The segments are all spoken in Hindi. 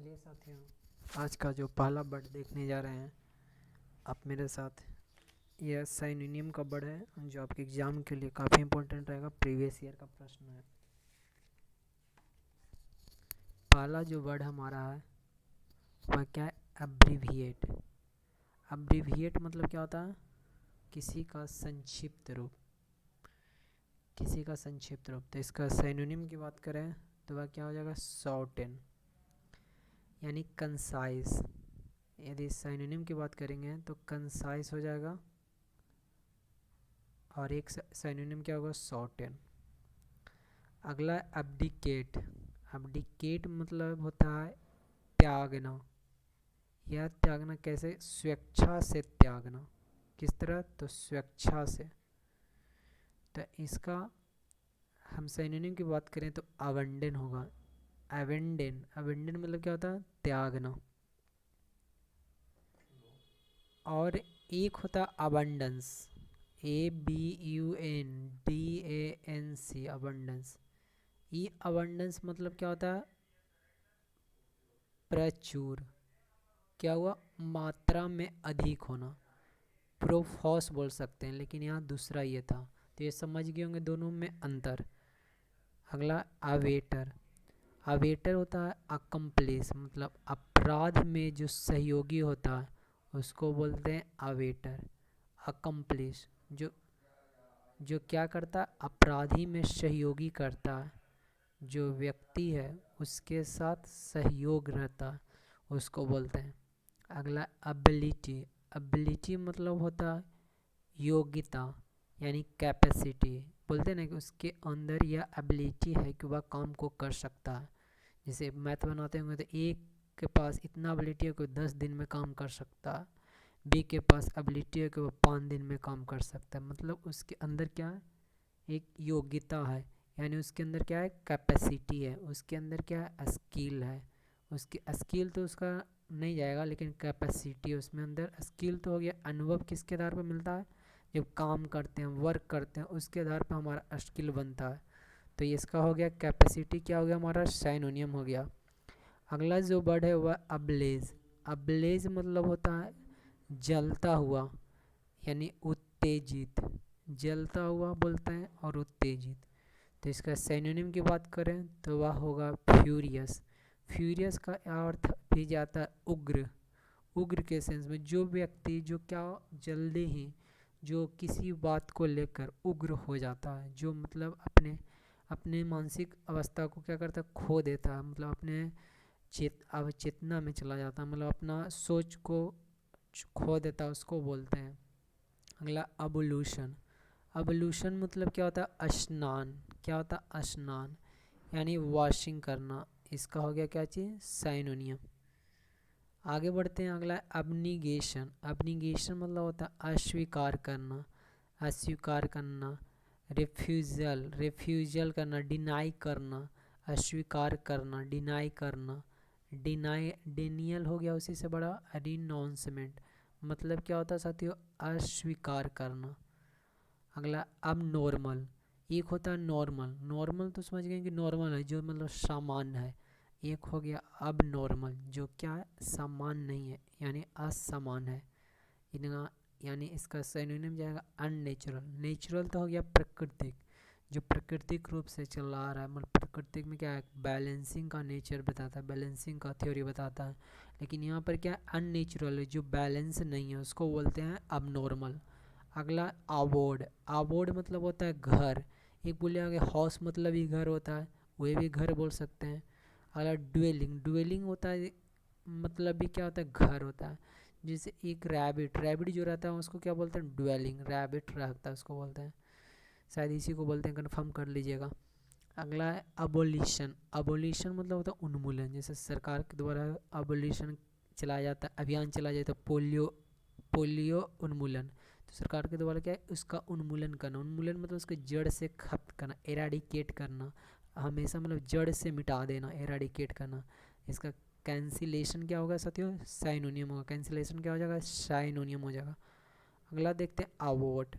चलिए साथियों, आज का जो पहला वर्ड देखने जा रहे हैं आप मेरे साथ। यह साइनोनिम का वर्ड है जो आपके एग्जाम के लिए काफ़ी इंपॉर्टेंट रहेगा। प्रीवियस ईयर का प्रश्न है। पहला जो वर्ड हमारा है वह क्या है? अब्रीविएट। अब्रीविएट मतलब क्या होता है? किसी का संक्षिप्त रूप। किसी का संक्षिप्त रूप। तो इसका साइनोनिम की बात करें तो वह क्या हो जाएगा? शॉर्टेन यानी कंसाइज। यदि साइनोनिम की बात करेंगे तो कंसाइज हो जाएगा, और एक साइनोनिम क्या होगा? शॉर्टेन। अगला अब्डिकेट। अब्डिकेट मतलब होता है त्यागना। यह त्यागना कैसे? स्वेच्छा से त्यागना। किस तरह? तो स्वेच्छा से। तो इसका हम साइनोनिम की बात करें तो अवेंडन होगा। अवेंडन। अवेंडन मतलब क्या होता है? त्यागना। और एक होता है अबंडेंस। ABUNDANC abundance. ये अबंडेंस मतलब क्या होता है? प्रचुर। क्या हुआ? मात्रा में अधिक होना। प्रोफॉस बोल सकते हैं, लेकिन यहाँ दूसरा ये था। तो ये समझ गए होंगे दोनों में अंतर। अगला अवेटर। अवेटर होता है अकम्प्लिस, मतलब अपराध में जो सहयोगी होता है उसको बोलते हैं अवेटर। अकम्प्लिस जो जो क्या करता है? अपराधी में सहयोगी करता है। जो व्यक्ति है उसके साथ सहयोग रहता है उसको बोलते हैं। अगला एबिलिटी। एबिलिटी मतलब होता है योग्यता यानी कैपेसिटी। बोलते हैं ना कि उसके अंदर यह एबिलिटी है कि वह काम को कर सकता है। जैसे मैथ बनाते होंगे तो एक के पास इतना एबिलिटी है कि 10 दिन में काम कर सकता है। बी के पास एबिलिटी है कि वो 5 दिन में काम कर सकता है। मतलब उसके अंदर क्या है? एक योग्यता है, यानी उसके अंदर क्या है? कैपेसिटी है। उसके अंदर क्या है? स्किल है। उसकी स्किल तो उसका नहीं जाएगा, लेकिन कैपेसिटी है उसमें अंदर। स्किल तो हो गया। अनुभव किसके आधार पर मिलता है? जब काम करते हैं, वर्क करते हैं, उसके आधार पर हमारा स्किल बनता है। तो ये इसका हो गया कैपेसिटी। क्या हो गया हमारा? साइनोनियम हो गया। अगला जो वर्ड है वह अब्लेज। अब्लेज मतलब होता है जलता हुआ यानी उत्तेजित। जलता हुआ बोलते हैं और उत्तेजित। तो इसका सिनोनिम की बात करें तो वह होगा फ्यूरियस। फ्यूरियस का अर्थ भी जाता है उग्र। उग्र के सेंस में जो व्यक्ति जो क्या जल्दी ही जो किसी बात को लेकर उग्र हो जाता है, जो मतलब अपने अपने मानसिक अवस्था को क्या करता है? खो देता है। मतलब अपने अवचेतना में चला जाता है, मतलब अपना सोच को खो देता है, उसको बोलते हैं। अगला अबोल्यूशन। अबोल्यूशन मतलब क्या होता है? स्नान। क्या होता है? स्नान यानी वॉशिंग करना। इसका हो गया क्या चीज़? साइनोनियम। आगे बढ़ते हैं। अगला अबनिगेशन। अबनिगेशन मतलब होता है अस्वीकार करना। अस्वीकार करना। रिफ्यूजल। रिफ्यूजल करना, डिनाई करना। अस्वीकार करना, डिनाई करना। डिनाई डिनियल हो गया उसी से बड़ा रिनाउंसमेंट। मतलब क्या होता है साथियों? अस्वीकार करना। अगला अब नॉर्मल। एक होता है नॉर्मल। नॉर्मल तो समझ गए कि नॉर्मल है जो मतलब सामान्य है। एक हो गया अब नॉर्मल जो क्या है? सामान्य नहीं है यानी असामान्य है। इनका यानी इसका सिनोनिम जाएगा अननेचुरल। नेचुरल तो हो गया प्राकृतिक, जो प्राकृतिक रूप से चल आ रहा है। मतलब प्राकृतिक में क्या है? बैलेंसिंग का नेचर बताता है, बैलेंसिंग का थ्योरी बताता है। लेकिन यहाँ पर क्या है? अननेचुरल है, जो बैलेंस नहीं है, उसको बोलते हैं अब नॉर्मल। अगला अवॉर्ड। अवॉर्ड मतलब होता है घर। एक बोले आगे हाउस मतलब ही घर होता है, वह भी घर बोल सकते हैं। अगला ड्वेलिंग। ड्वेलिंग होता है मतलब भी क्या होता है? घर होता है। जैसे एक रैबिट, रैबिट जो रहता है उसको क्या बोलते हैं? ड्वेलिंग। रैबिट रहता है उसको बोलते हैं। शायद इसी को बोलते हैं, कन्फर्म कर लीजिएगा। अगला है अबोलिशन। अबोलिशन मतलब होता है उन्मूलन। जैसे सरकार के द्वारा अबोलिशन चलाया जाता है, अभियान चलाया जाता है, पोलियो पोलियो उन्मूलन। तो सरकार के द्वारा क्या है? उसका उन्मूलन करना। उन्मूलन मतलब उसके जड़ से खत्म करना, एराडिकेट करना। हमेशा मतलब जड़ से मिटा देना, एराडिकेट करना। इसका कैंसिलेशन क्या होगा साथियों? साइनोनियम होगा। कैंसिलेशन क्या हो जाएगा? साइनोनियम हो जाएगा। अगला देखते हैं अवॉट।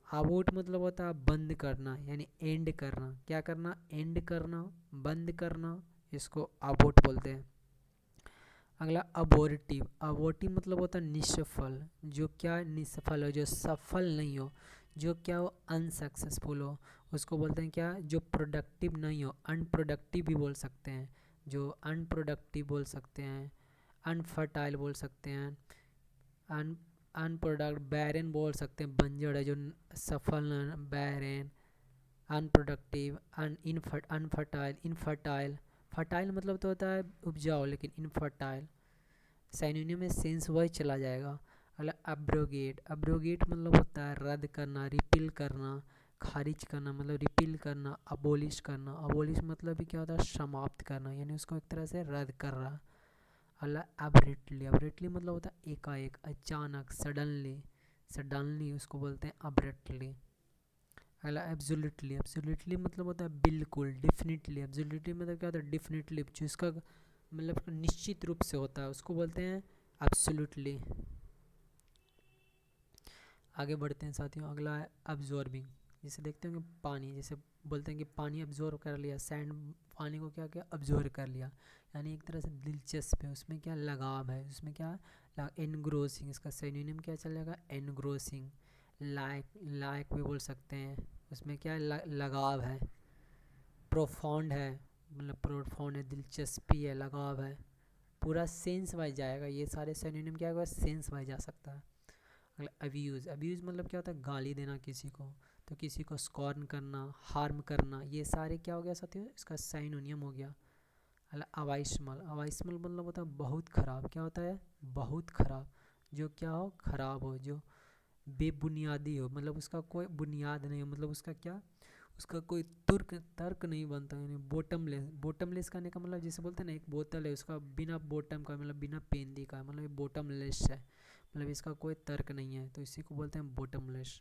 अवॉट मतलब होता है बंद करना यानी एंड करना। क्या करना? एंड करना, बंद करना। इसको अवॉट बोलते हैं। अगला अबोर्टिव, अबोर्टिव मतलब होता है निष्फल, जो क्या निष्फल हो, जो सफल नहीं हो, जो क्या हो अनसक्सेसफुल हो, उसको बोलते हैं क्या, जो प्रोडक्टिव नहीं हो, अनप्रोडक्टिव भी बोल सकते हैं, जो अनप्रोडक्टिव बोल सकते हैं, अनफर्टाइल बोल सकते हैं, अन अनप्रोडक्ट बैरन बोल सकते हैं, बंजर है जो सफल न, बैरन, अनप्रोडक्टिव, अनफर्टाइल, इनफर्टाइल। फर्टाइल मतलब तो होता है उपजाऊ, लेकिन इनफर्टाइल साइनोनिम में सेंस वही चला जाएगा। अगला अब्रोगेट, अब्रोगेट मतलब होता है रद्द करना, रिपील करना, खारिज करना, मतलब रिपील करना, अबोलिश करना, अबोलिश मतलब भी क्या होता है समाप्त करना, यानी उसको एक तरह से रद्द कर रहा। अगला अब्रेटली, अब्रेटली मतलब होता है एकाएक, अचानक, सडनली, सडनली उसको बोलते हैं अब्रेटली। अगला एब्सोल्युटली, एब्सोल्युटली मतलब होता है बिल्कुल, डेफिनेटली, एब्सोल्युटली मतलब क्या होता है डेफिनेटली, जो इसका मतलब निश्चित रूप से होता है उसको बोलते हैं एब्सोल्युटली। आगे बढ़ते हैं साथियों, अगला है अब्जॉर्बिंग, जैसे देखते हैं कि पानी, जैसे बोलते हैं कि पानी अब्जॉर्ब कर लिया, सैंड पानी को क्या किया अब्जॉर्ब कर लिया, यानी एक तरह से दिलचस्प है, उसमें क्या लगाव है, उसमें क्या एनग्रोसिंग, इसका सिनोनिम क्या चलेगा एनग्रोसिंग। लाइक, लाइक भी बोल सकते हैं, उसमें क्या लगाव है। प्रोफाउंड है, मतलब प्रोफाउंड है, दिलचस्पी है, लगाव है, पूरा सेंस वाइज जाएगा, ये सारे सिनोनिम क्या होगा सेंस वाइज जा सकता है। अगला अब्यूज़, अब्यूज़ मतलब क्या होता है गाली देना किसी को, तो किसी को स्कॉर्न करना, हार्म करना, ये सारे क्या हो गया साथियों इसका सिनोनिम हो गया। अगला अवाइस्मल, अवाइस्मल मतलब होता है बहुत खराब, क्या होता है बहुत खराब, जो क्या हो खराब हो, जो बेबुनियादी हो, मतलब उसका कोई बुनियाद नहीं हो, मतलब उसका क्या उसका कोई तुर्क तर्क नहीं बनता, यानी बॉटमलेस, बॉटमलेस कहने का मतलब जैसे बोलते हैं ना एक बोतल है उसका बिना बॉटम का मतलब बिना पेंदी का मतलब ये बॉटमलेस है, मतलब इसका कोई तर्क नहीं है, तो इसी को बोलते हैं बॉटमलेस।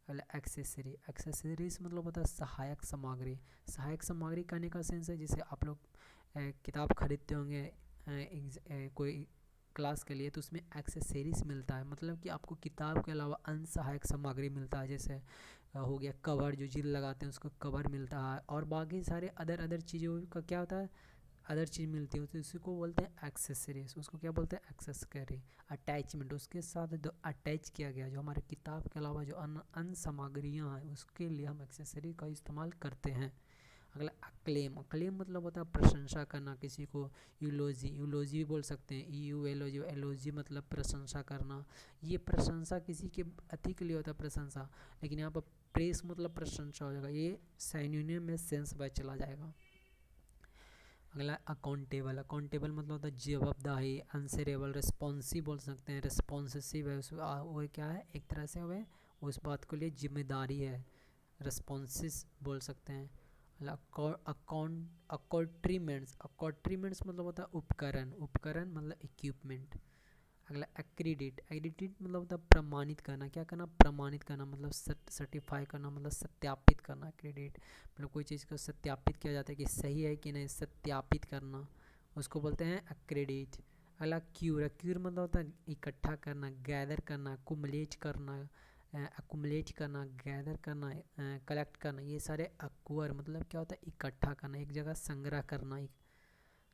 अगला एक्सेसरी, एक्सेसरीज मतलब होता है सहायक सामग्री, सहायक सामग्री कहने का सेंस है जैसे आप लोग किताब खरीदते होंगे कोई क्लास के लिए, तो उसमें एक्सेसरीज मिलता है, मतलब कि आपको किताब के अलावा अन्य सहायक सामग्री मिलता है, जैसे हो गया कवर, जो जिल लगाते हैं उसको कवर मिलता है, और बाकी सारे अदर अदर चीज़ों का क्या होता है अदर चीज़ मिलती है, तो इसी को बोलते हैं एक्सेसरीज, उसको क्या बोलते हैं एक्सेसरी। अटैचमेंट, उसके साथ जो अटैच किया गया, जो हमारे किताब के अलावा जो अन्य सामग्रियाँ हैं उसके लिए हम एक्सेसरी का इस्तेमाल करते हैं। अगला अक्लेम, अक्लेम मतलब होता है प्रशंसा करना किसी को, यूलोजी, यूलोजी भी बोल सकते हैं, यू एलोजी, एलोजी मतलब प्रशंसा करना, ये प्रशंसा किसी के अति के लिए होता है प्रशंसा, लेकिन यहाँ पर प्रेस मतलब प्रशंसा हो जाएगा, ये साइनोनिम में सेंस बाय चला जाएगा। अगला अकाउंटेबल, अकाउंटेबल मतलब होता है जवाबदाही, आंसरेबल, रिस्पॉन्सिव बोल सकते हैं, रिस्पॉन्सिव है वो क्या है एक तरह से वह उस बात के लिए जिम्मेदारी है, रिस्पॉन्सिव बोल सकते हैं। अकाउंट अकॉट्रीमेंट्स, अकॉट्रीमेंट्स मतलब होता है उपकरण, उपकरण मतलब इक्विपमेंट। अगला एक्रीडिट, एक्रीडिट मतलब होता है प्रमाणित करना, क्या करना प्रमाणित करना, मतलब सर्टिफाई करना, मतलब सत्यापित करना, क्रेडिट मतलब कोई चीज़ को सत्यापित किया जाता है कि सही है कि नहीं, सत्यापित करना, उसको बोलते हैं एक्रेडिट। अगला क्यूर, क्यूर मतलब होता है इकट्ठा करना, गैदर करना, कुमुलेट करना, अकुमुलेट करना, गैदर करना, कलेक्ट करना, ये सारे अक्वर मतलब क्या होता है इकट्ठा करना, एक जगह संग्रह करना।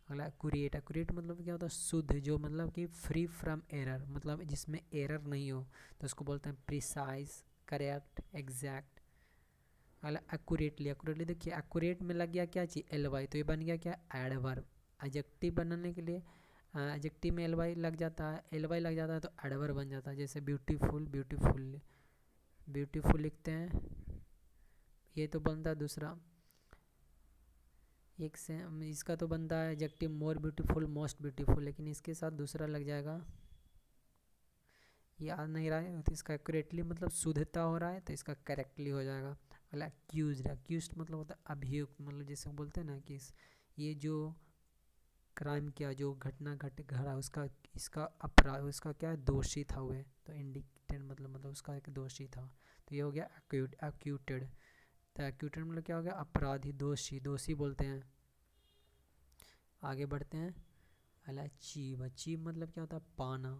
अगला एक्यूरेट, एक्यूरेट मतलब क्या होता है शुद्ध, जो मतलब कि फ्री फ्रॉम एरर, मतलब जिसमें एरर नहीं हो, तो उसको बोलते हैं प्रिसाइज, करेक्ट, एग्जैक्ट। अगला एक्यूरेटली, एक्यूरेटली देखिए एक्यूरेट में लग गया क्या चीज़ एल वाई, तो ये बन गया क्या एडवर्ब, एडजेक्टिव बनाने के लिए एडजेक्टिव में एल वाई लग जाता है, एल वाई लग जाता है तो एडवर्ब बन जाता है, जैसे ब्यूटीफुल, ब्यूटीफुल, ब्यूटीफुल लिखते हैं, ये तो बनता है दूसरा, एक से इसका तो बनता है adjective more beautiful, most beautiful, लेकिन इसके साथ दूसरा लग जाएगा, याद नहीं रहा है, तो इसका एक्यूरेटली मतलब शुद्धता हो रहा है तो इसका करेक्टली हो जाएगा। अगला अक्यूज, अक्यूज मतलब होता है अभियुक्त, मतलब जैसे बोलते हैं ना कि ये जो क्राइम किया, जो घटना घटा उसका इसका अपराध उसका क्या है दोषी था वह, तो इंडिकेटेड मतलब उसका एक दोषी था, तो ये हो गया अक्यूटेड। तो अक्यूटेड मतलब क्या हो गया अपराधी, दोषी, दोषी बोलते हैं। आगे बढ़ते हैं। अगला अचीव, अचीव मतलब क्या होता है पाना,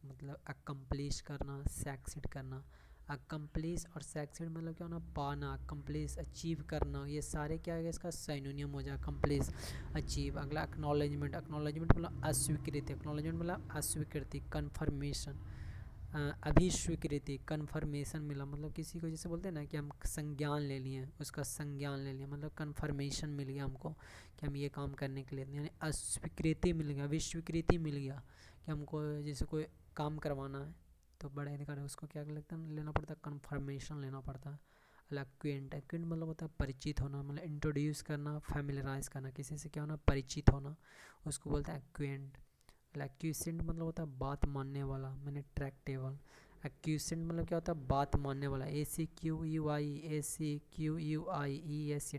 मतलब अकम्प्लिश करना, सक्सीड करना। अकम्प्लिश और सक्सीड मतलब क्या होना, पाना, अकम्प्लिश अचीव करना, ये सारे क्या है इसका सिनोनिम हो जाए, अकम्प्लिश अचीव। अगला एक्नॉलेजमेंट, एक्नॉलेजमेंट मतलब अस्वीकृति, एक्नॉलेजमेंट मतलब अस्वीकृति। कन्फर्मेशन अभिस्वीकृति, कन्फर्मेशन मिला मतलब किसी को जैसे बोलते हैं ना कि हम संज्ञान ले लिए, उसका संज्ञान ले लिया मतलब कन्फर्मेशन मिल गया हमको कि हम ये काम करने के लिए, यानी अस्वीकृति मिल गया, अभिस्वीकृति मिल गया कि हमको जैसे कोई काम करवाना है तो बड़े अधिकारी उसको क्या लगता है लेना पड़ता है, कन्फर्मेशन लेना पड़ता है। एक्वेंट, एक्वेंट मतलब होता है परिचित होना, मतलब इंट्रोड्यूस करना, फैमिलराइज करना, किसी से क्या होना, परिचित होना, उसको बोलते हैं एक्वेंट। एक्यूसेंट मतलब होता है बात मानने वाला, मैंने ट्रैक्टेबल। एक्यूसेंट मतलब क्या होता है बात मानने वाला, ACQUI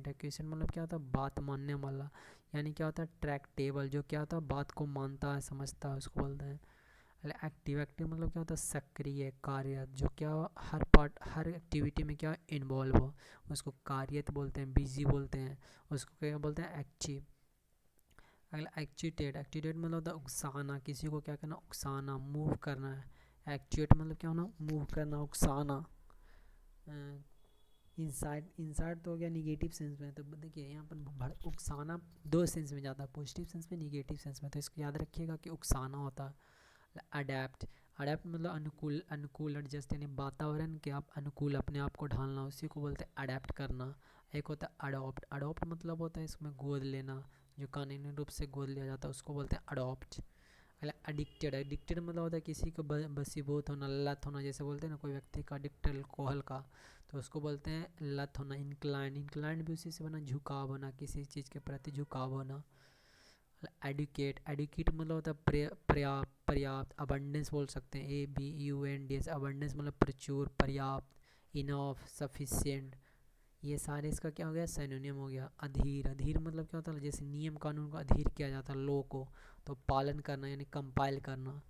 एक्यूसेंट मतलब क्या होता है बात मानने वाला, यानी क्या होता है ट्रैक्टेबल, जो क्या होता है बात को मानता है समझता है, उसको बोलते हैं। एक्टिव, एक्टिव मतलब क्या होता है सक्रिय, कार्यरत, जो क्या हर पार्ट हर एक्टिविटी में क्या इन्वॉल्व हो, उसको कार्यरत बोलते हैं, बिजी बोलते हैं, उसको क्या बोलते हैं एक्टिव। अगला एक्चुएटेड, एक्चुएटेड मतलब होता है उकसाना, किसी को क्या करना, उकसाना, मूव करना है। एक्चुएट मतलब क्या होना, मूव करना, उकसाना। इंसाइड, इंसाइड तो हो गया निगेटिव सेंस में, तो देखिए यहाँ पर उकसाना दो सेंस में जाता है, पॉजिटिव सेंस में, निगेटिव सेंस में, तो इसको याद रखिएगा कि उकसाना होता है। अडेप्ट, अडेप्ट मतलब अनुकूल, अनुकूल एडजस्ट, यानी वातावरण के आप अनुकूल अपने आप को ढालना, उसी को बोलते हैं अडेप्ट करना। एक होता है अडॉप्ट, अडॉप्ट मतलब होता है इसमें गोद लेना, जो कानूनी रूप से गोद लिया जाता है उसको बोलते हैं अडॉप्ट। एडिक्टेड, एडिक्टेड मतलब होता है किसी को बसीभूत होना, लत होना, जैसे बोलते हैं ना कोई व्यक्ति का एडिक्ट अल्कोहल का, तो उसको बोलते हैं लत होना। इंक्लाइंड, इंक्लाइंड भी उसी से बना, झुकाव होना, किसी चीज़ के प्रति झुकाव होना। एडुकेट, एडुकेट मतलब होता है पर्याप्त, पर्याप्त, अबंडेंस बोल सकते हैं, ABUNDS, अबंडेंस मतलब प्रचुर, पर्याप्त, इनफ, सफिशिएंट, ये सारे इसका क्या हो गया, सिनोनिम हो गया। अधीर, अधीर मतलब क्या होता है जैसे नियम कानून को अधीर किया जाता है लॉ को, तो पालन करना यानी कंपाइल करना।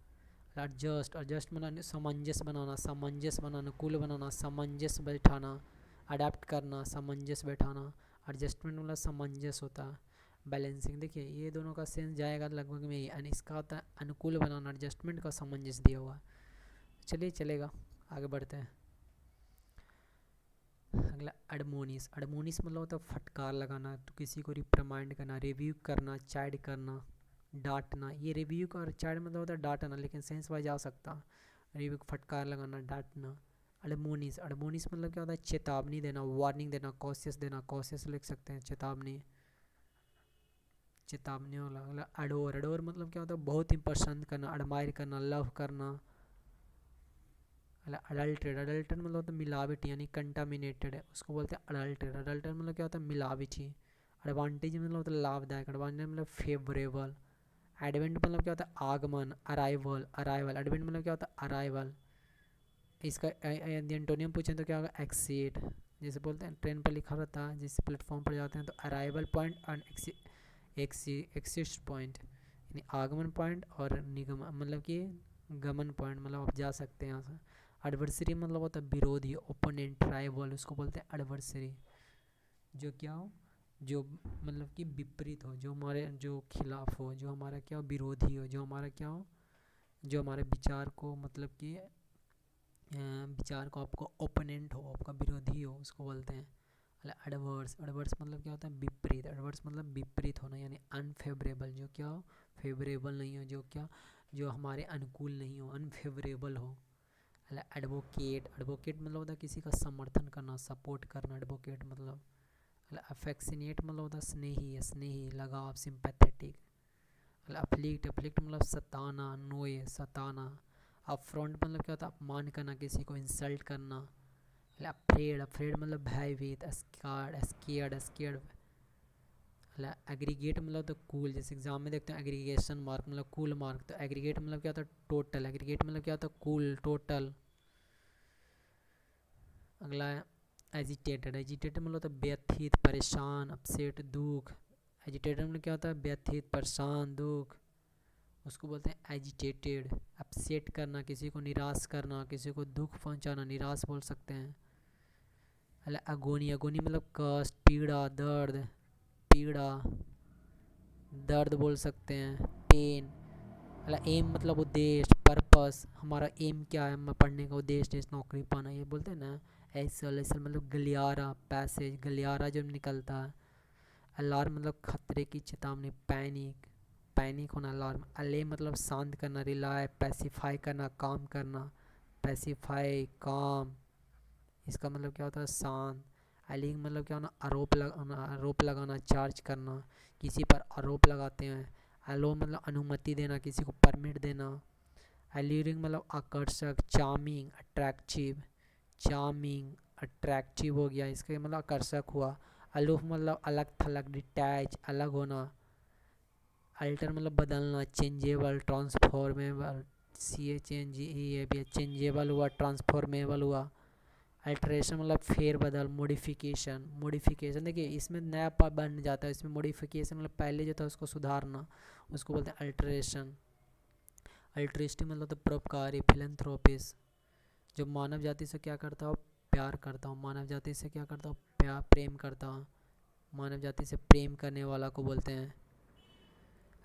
एडजस्ट, एडजस्ट मतलब सामंजस्य बनाना, सामंजस्य बनाना, अनुकूल बनाना, सामंजस्य बैठाना। अडेप्ट करना, सामंजस्य बैठाना। एडजस्टमेंट मतलब सामंजस्य होता है। बैलेंसिंग, देखिए ये दोनों का सेंस जाएगा लगभग में ही, यानी इसका होता है अनुकूल बनाना, एडजस्टमेंट का सामंजस्य दिया हुआ है। चलिए चलेगा, आगे बढ़ते हैं। अगला एडमोनिस, एडमोनिस मतलब होता है फटकार लगाना, तो किसी को रिप्रिमाइंड करना, रिव्यू करना, चाइड करना, डांटना। ये रिव्यू का और चाइड मतलब होता है डांटना, लेकिन सेंस वाइज आ सकता, रिव्यू फटकार लगाना, डांटना। एडमोनिस, एडमोनिस मतलब क्या होता है चेतावनी देना, वार्निंग देना, कॉशियस देना, कॉशियस लिख सकते हैं चेतावनी, चेतावनी वाला। अगला अडोर, अडोर मतलब क्या होता है बहुत ही पसंद करना, एडमायर करना, लव करना। अडल्टेड, अडल्टेड मतलब होता है मिलावट यानी कंटामिनेटेड है, उसको बोलते हैं अडल्टेड। अडल्टेड मतलब क्या होता है मिलावटी। एडवांटेज मतलब होता है लाभदायक, एडवांटेज मतलब फेवरेबल। एडवेंट मतलब क्या होता है आगमन, अराइवल, अराइवल, एडवेंट मतलब क्या होता है अराइवल। इसका एंटोनियम पूछें तो क्या होगा, एक्सीड, जैसे बोलते हैं ट्रेन पर लिखा रहता है जिस प्लेटफॉर्म पर जाते हैं तो arrival point and exist point, यानी आगमन पॉइंट और निगमन मतलब कि गमन पॉइंट, मतलब आप जा सकते हैं यहाँ से। एडवर्सरी मतलब होता है विरोधी, ओपोनेंट, राइवल, उसको बोलते हैं एडवर्सरी, जो क्या हो, जो मतलब कि विपरीत हो, जो हमारे जो खिलाफ हो, जो हमारा क्या हो विरोधी हो, जो हमारा क्या हो, जो हमारे विचार को मतलब कि विचार को आपको ओपोनेंट हो, आपका विरोधी हो, उसको बोलते हैं। एडवर्स, एडवर्स मतलब क्या होता है विपरीत, एडवर्स मतलब विपरीत होना, यानी अनफेवरेबल, जो क्या हो फेवरेबल नहीं हो, जो क्या जो हमारे अनुकूल नहीं हो, अनफेवरेबल हो। एडवोकेट, एडवोकेट मतलब होता है किसी का समर्थन करना, सपोर्ट करना, एडवोकेट मतलब। अफेक्शनेट मतलब होता है स्नेही, स्नेही, लगाव, सिंपैथेटिक। अफ्लिक्ट, अफ्लिक्ट मतलब सताना, नोए, सताना। अपफ्रंट मतलब क्या होता है अपमान करना, किसी को इंसल्ट करना। अफ्रेड, अफ्रेड मतलब भयभीत, स्कैर्ड, स्केयर्ड, स्केयर्ड। एग्रीगेट मतलब तो कूल, जैसे एग्जाम में देखते हैं एग्रीगेशन मार्क मतलब कूल मार्क, तो एग्रीगेट मतलब क्या होता है टोटल, एग्रीगेट मतलब क्या होता है कूल, टोटल। अगला एजिटेटेड, एजिटेटेड मतलब होता है व्यथित, परेशान, अपसेट, दुख। एजिटेटेड मतलब क्या होता है व्यथित, परेशान, दुख, उसको बोलते हैं एजिटेटेड। अपसेट करना, किसी को निराश करना, किसी को दुख पहुंचाना, निराश बोल सकते हैं। अगोनी, अगोनी मतलब कष्ट, पीड़ा, दर्द, पीड़ा, दर्द बोल सकते हैं, पेन। मतलब एम मतलब उद्देश्य, पर्पस, हमारा एम क्या है, मैं पढ़ने का उद्देश्य नौकरी पाना, ये बोलते हैं ना। ऐसल ऐसल मतलब गलियारा, पैसेज गलियारा जब निकलता है। अलार्म मतलब खतरे की चेतावनी, पैनिक, पैनिक होना अलार्म। अले मतलब शांत करना, रिलाय, पैसिफाई करना, काम करना, पैसिफाई काम, इसका मतलब क्या होता है शांत। अलिंग मतलब क्या होना, आरोप लगाना, चार्ज करना, किसी पर आरोप लगाते हैं। अलो मतलब अनुमति देना, किसी को परमिट देना। एल्यूरिंग मतलब आकर्षक, चार्मिंग, अट्रैक्टिव, चार्मिंग अट्रैक्टिव हो गया, इसका मतलब आकर्षक हुआ। अलूफ मतलब अलग थलग, डिटैच, अलग होना। अल्टर मतलब बदलना, चेंजेबल, ट्रांसफॉर्मेबल, CHNGE, ये भी चेंजेबल हुआ, ट्रांसफॉर्मेबल हुआ। अल्ट्रेशन मतलब फेर बदल, मॉडिफिकेशन, मॉडिफिकेशन देखिए इसमें नया बन जाता है, इसमें मॉडिफिकेशन मतलब पहले जो था उसको सुधारना, उसको बोलते हैं अल्ट्रेशन। अल्ट्रिस्टिक मतलब तो परोपकारी, फिलैंथ्रोपिस, जो मानव जाति से क्या करता हूँ, प्यार करता हूँ, मानव जाति से क्या करता हूँ, प्यार प्रेम करता हूँ, मानव जाति से प्रेम करने वाला को बोलते हैं।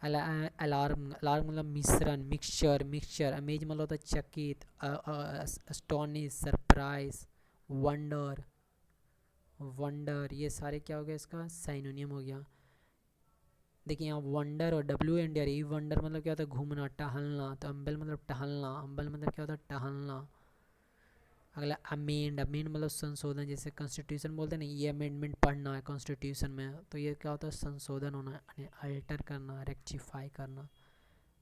अलार्म, अलार्म मतलब मिश्रण, मिक्सचर, मिक्सचर। अमेज मतलब होता है चकित, अस्टोनिश, सरप्राइज, वंडर, वंडर, ये सारे क्या हो गया, इसका साइनोनियम हो गया। देखिए यहाँ वंडर और WNDR, ये वंडर मतलब क्या होता है, घूमना, टहलना, तो अम्बल मतलब टहलना, अम्बल मतलब क्या होता है, टहलना। अगला अमेंड, अमेंड मतलब संशोधन, जैसे कॉन्स्टिट्यूशन बोलते हैं ना, ये अमेंडमेंट पढ़ना है कॉन्स्टिट्यूशन में, तो ये क्या होता है, संशोधन होना, अल्टर करना, रेक्टिफाई करना।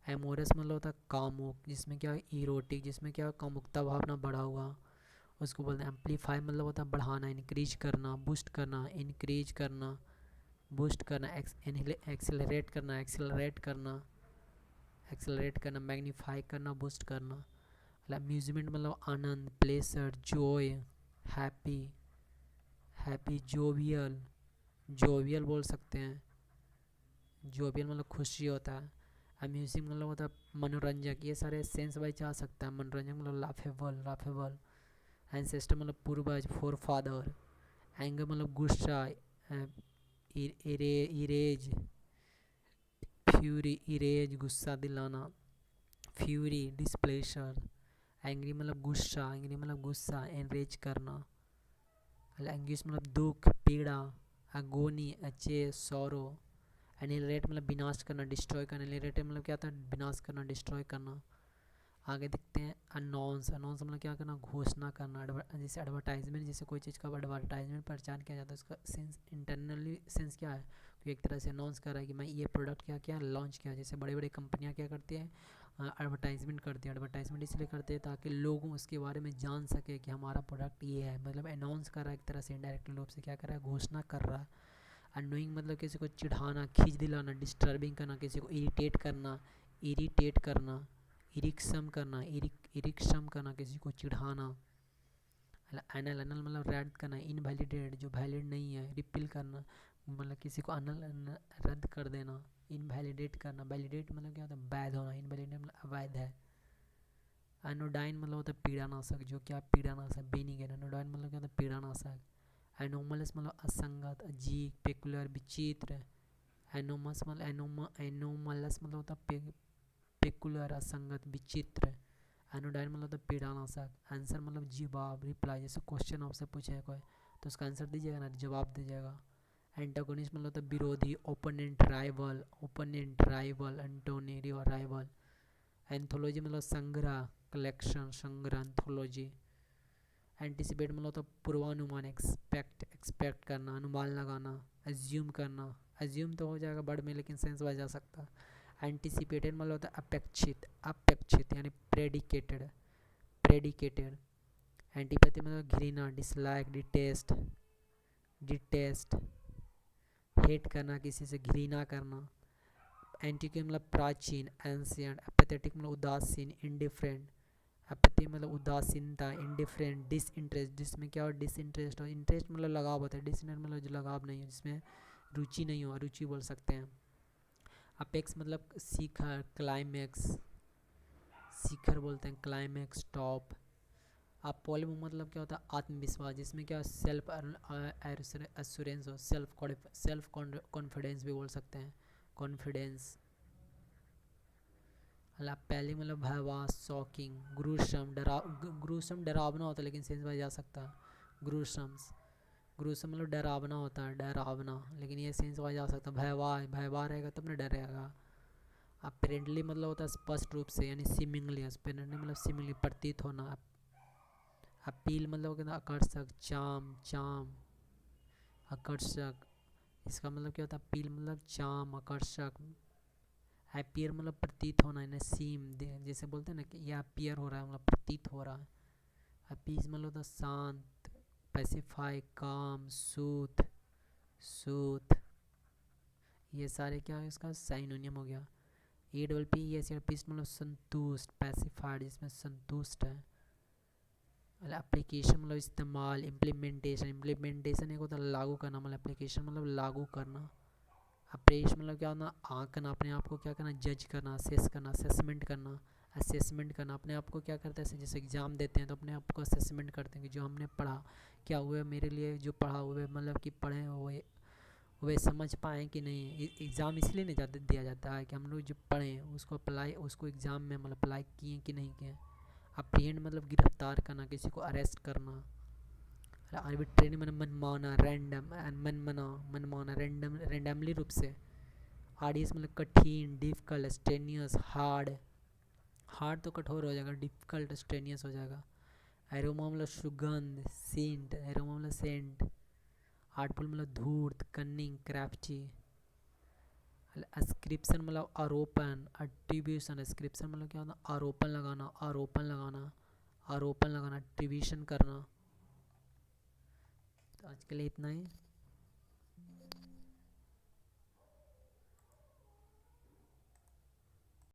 एमोरस मतलब होता है कामुक, जिसमें क्या है, इरोटिक, जिसमें क्या है, कामुकता भावना बढ़ा हुआ, उसको बोलते हैं। एम्पलीफाई मतलब होता है बढ़ाना, इंक्रीज करना, बूस्ट करना, इंक्रीज करना, बूस्ट करना। एक्सेलरेट करना, एक्सेलरेट करना, एक्सेलरेट करना, मैग्नीफाई करना, बूस्ट करना। अम्यूजमेंट मतलब आनंद, pleasure, joy, happy, happy, jovial, jovial बोल सकते हैं, जोवियल मतलब खुशी होता है। अम्यूजिंग मतलब होता है मनोरंजक, ये सारे सेंस वाइज आ सकता है। मनोरंजक मतलब लाफेबल, लाफेबल। एंसेस्टर मतलब पूर्वज, फोर फादर। एंगर मतलब गुस्सा, इरेज, फ्यूरी, इरेज गुस्सा दिलाना, फ्यूरी डिस्प्लेशर। एंग्री मतलब गुस्सा, एंग्री मतलब गुस्सा, एनरेज करना। एंग्विश मतलब दुख, पीड़ा, अगोनी, अचे, सौरो। एनिलेट मतलब विनाश करना, डिस्ट्रॉय करना, एनिलेट मतलब क्या होता है, विनाश करना, डिस्ट्रॉय करना। आगे देखते हैं अनाउंस, अनाउंस मतलब क्या करना, घोषणा करना। जैसे एडवर्टाइजमेंट, जैसे कोई चीज़ का एडवर्टाइजमेंट प्रचार किया जाता है, उसका सेंस, इंटरनली सेंस क्या है, तो एक तरह से अनाउंस कर रहा है कि मैं ये प्रोडक्ट क्या क्या लॉन्च किया। जैसे बड़ी बड़ी कंपनियां क्या करती हैं, एडवर्टाइजमेंट करती है। एडवर्टाइजमेंट इसलिए करते हैं ताकि लोग उसके बारे में जान सके कि हमारा प्रोडक्ट ये है, मतलब अनाउंस कर रहा है एक तरह से, इनडायरेक्ट रूप से क्या कर रहा है, घोषणा कर रहा है। अनोइंग मतलब किसी को चिढ़ाना, खींच दिलाना, डिस्टर्बिंग करना, किसी को इरिटेट करना, इरिटेट करना, इरिक्सम करना, इरिक्सम करना, किसी को चिढ़ाना। एनल, एनल मतलब रद्द करना, इनवैलिडेट जो वैलिड नहीं है, रिपील करना मतलब किसी को अनल रद्द कर देना, इनवैलिडेट करना। वैलिडेट मतलब क्या होता है, वैध होना, इनवैलिडेट मतलब अवैध है। एनोडाइन मतलब होता है पीड़ानाशक, जो क्या पीड़ानाशक, बेनिगेन। एनोडाइन मतलब क्या होता है, पीड़ानाशक। एनोमलस मतलब असंगत, अजीब, पेकुलर, विचित्र। एनोमस मतलब एनोमलस मतलब होता है पेकुलर, असंगत, विचित्र। एनोडाइन मतलब होता है पीड़ानाशक। आंसर मतलब जवाब, रिप्लाई, जैसे क्वेश्चन आपसे पूछे कोई तो उसका आंसर दीजिएगा ना, जवाब दीजिएगा। एंटागोनिस्ट मतलब होता है विरोधी, opponent, rival, opponent, rival, antonym, rival. Anthology मतलब संग्रह, कलेक्शन, संग्रह, एंथोलॉजी। एंटिसिपेट मतलब होता है पूर्वानुमान, एक्सपेक्ट, एक्सपेक्ट करना, अनुमान लगाना, एज्यूम करना। एज्यूम तो हो जाएगा वर्ड में, लेकिन सेंस वाइज आ सकता है। एंटिसिपेटेड मतलब होता है अपेक्षित, अपेक्षित यानी प्रेडिकेटेड, प्रेडिकेटेड। एंटीपैथी मतलब घृणा, डिसलाइक, डिटेस्ट, डिटेस्ट, हेट करना, किसी से घृणा करना। एंटीक्यू मतलब प्राचीन, एंशियंट। एपेथेटिक मतलब उदासीन, इंडिफरेंट। एपैथी मतलब उदासीनता, इंडिफरेंट, डिसइंटरेस्ट, जिसमें क्या हो, डिसइंटरेस्ट हो, इंटरेस्ट मतलब लगाव होता है, डिसइंटरेस्ट मतलब जो लगाव नहीं हो, जिसमें रुचि नहीं हो, रुचि बोल सकते हैं। अपेक्स मतलब शिखर, क्लाइमैक्स, शिखर बोलते हैं, क्लाइमैक्स, टॉप। अपोलिम मतलब क्या होता है, आत्मविश्वास, जिसमें क्या सेल्फ एश्योरेंस हो, सेल्फ कॉन्फिडेंस भी बोल सकते हैं, कॉन्फिडेंस। मतलब पहली मतलब भयावह, शॉकिंग, ग्रूसम डरावना होता है लेकिन सेंस वाइज आ सकता है। ग्रूसम मतलब डरावना होता है, डरावना, लेकिन ये सेंस वाइज आ सकता है। भयावह, भयावह रहेगा तब ना डरेगा। अपेरेंटली मतलब होता है स्पष्ट रूप से, यानी सीमिंगली। अपेरेंटली मतलब सीमिंगली, प्रतीत होना। अपील मतलब क्या, आकर्षक, चाम, चाम, आकर्षक। इसका मतलब क्या होता है, अपील मतलब चाम, आकर्षक। अपीयर मतलब प्रतीत होना, यानी सीम, जैसे बोलते हैं ना कि यह अपीयर हो रहा है, मतलब प्रतीत हो रहा है। अपीस मतलब होता है शांत, पैसिफाई, काम, सूथ, सूथ। ये सारे क्या है, इसका साइनोनियम हो गया। APP ये पीस मतलब संतुष्ट, पैसिफाइड, जिसमें संतुष्ट है। एप्लीकेशन मतलब इस्तेमाल, इम्प्लीमेंटेशन, इम्प्लीमेंटेशन एक होता है लागू करना, मतलब एप्लीकेशन मतलब लागू करना। अप्रेश मतलब क्या होना, आंकना, अपने आप को क्या करना, जज करना, असेस करना, असेसमेंट करना। असेसमेंट करना, अपने आप को क्या करते हैं, जैसे एग्ज़ाम देते हैं तो अपने आप को असेसमेंट करते हैं कि जो हमने पढ़ा क्या हुए, मेरे लिए जो पढ़ा हुए, मतलब कि पढ़े हुए वे समझ पाएँ कि नहीं। एग्ज़ाम इसलिए नहीं जाते दिया जाता है कि हम लोग जो पढ़ें उसको अप्लाई, उसको एग्ज़ाम में मतलब अप्लाई किए कि नहीं किए। अप्रीहेंड मतलब गिरफ्तार करना, किसी को अरेस्ट करना। आर्बिट्रेरी मतलब मनमाना, रैंडम, मनमाना, रैंडम, रैंडमली रूप से। आर्डियस मतलब कठिन, डिफ़िकल्ट, स्ट्रेनियस, हार्ड। हार्ड तो कठोर हो जाएगा, डिफ़िकल्ट स्ट्रेनियस हो जाएगा। एरोमा मतलब सुगंध, सेंट, एरोमा मतलब सेंट। आर्टफुल मतलब धूर्त, कन्निंग, क्राफ्टी। अस्क्रिप्शन मतलब आरोपण, एट्रीब्यूशन। अस्क्रिप्शन मतलब क्या होता है, आरोपण लगाना, आरोपण लगाना, आरोपण लगाना, एट्रीब्यूशन करना। तो आज के लिए इतना ही।